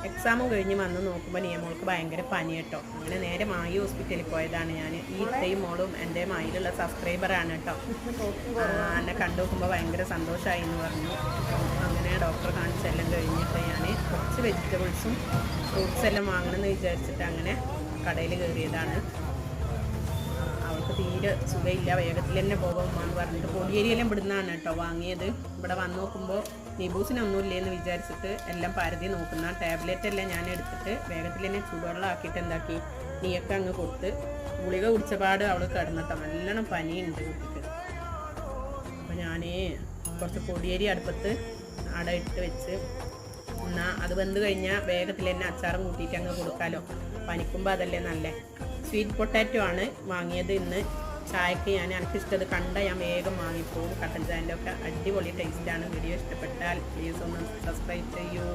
എക്സാമും കഴിഞ്ഞ് വന്ന് നോക്കുമ്പോൾ നിയമോൾക്ക് ഭയങ്കര പനി കേട്ടോ. അങ്ങനെ നേരെ മായി ഹോസ്പിറ്റലിൽ പോയതാണ് ഞാൻ. ഈ ഇത്തയും മോളും എൻ്റെ മായിലുള്ള സബ്സ്ക്രൈബറാണ് കേട്ടോ. എന്നെ കണ്ടു നോക്കുമ്പോൾ ഭയങ്കര സന്തോഷമായി എന്ന് പറഞ്ഞു. അങ്ങനെ ഡോക്ടറെ കാണിച്ചെല്ലാം കഴിഞ്ഞിട്ട് ഞാൻ കുറച്ച് വെജിറ്റബിൾസും ഫ്രൂട്ട്സ് എല്ലാം വാങ്ങണമെന്ന് വിചാരിച്ചിട്ട് അങ്ങനെ കടയിൽ കയറിയതാണ്. അവൾക്ക് തീരെ സുഖമില്ല, വേഗത്തിൽ തന്നെ പോകുമെന്ന് പറഞ്ഞിട്ട് പൊടിയേരിയെല്ലാം ഇവിടുന്നാണ് കേട്ടോ വാങ്ങിയത്. ഇവിടെ വന്ന് നോക്കുമ്പോൾ നിബൂസിനൊന്നുമില്ലേന്ന് വിചാരിച്ചിട്ട് എല്ലാം പരതി നോക്കുന്ന ടാബ്ലറ്റ് എല്ലാം ഞാൻ എടുത്തിട്ട് വേഗത്തിൽ തന്നെ ചൂടുവെള്ളം ആക്കിയിട്ട് എന്താക്കി നീയൊക്കെ അങ്ങ് കൊടുത്ത് ഗുളിക കുടിച്ചപാട് അവൾ കിടന്നിട്ടോ. നല്ലോണം പനിയുണ്ട് കുട്ടിക്ക്. അപ്പോൾ ഞാൻ കുറച്ച് പൊടിയേരി അടുപ്പത്ത് അവിടെ ഇട്ട് വെച്ച് എന്നാൽ അത് വെന്ത് കഴിഞ്ഞാൽ വേഗത്തിൽ തന്നെ അച്ചാറും കൂട്ടിയിട്ട് അങ്ങ് കൊടുക്കാമല്ലോ. പനിക്കുമ്പോൾ അതല്ലേ നല്ല. സ്വീറ്റ് പൊട്ടാറ്റോ ആണ് വാങ്ങിയത് ഇന്ന് ചായക്ക്. എനിക്കിഷ്ടത് കണ്ട ഞാൻ വേഗം വാങ്ങിപ്പോവും. കട്ടൻ ചായൻ്റെ ഒക്കെ അടിപൊളി ടേസ്റ്റാണ്. വീഡിയോ ഇഷ്ടപ്പെട്ടാൽ പ്ലീസ് ഒന്ന് സബ്സ്ക്രൈബ് ചെയ്യൂ.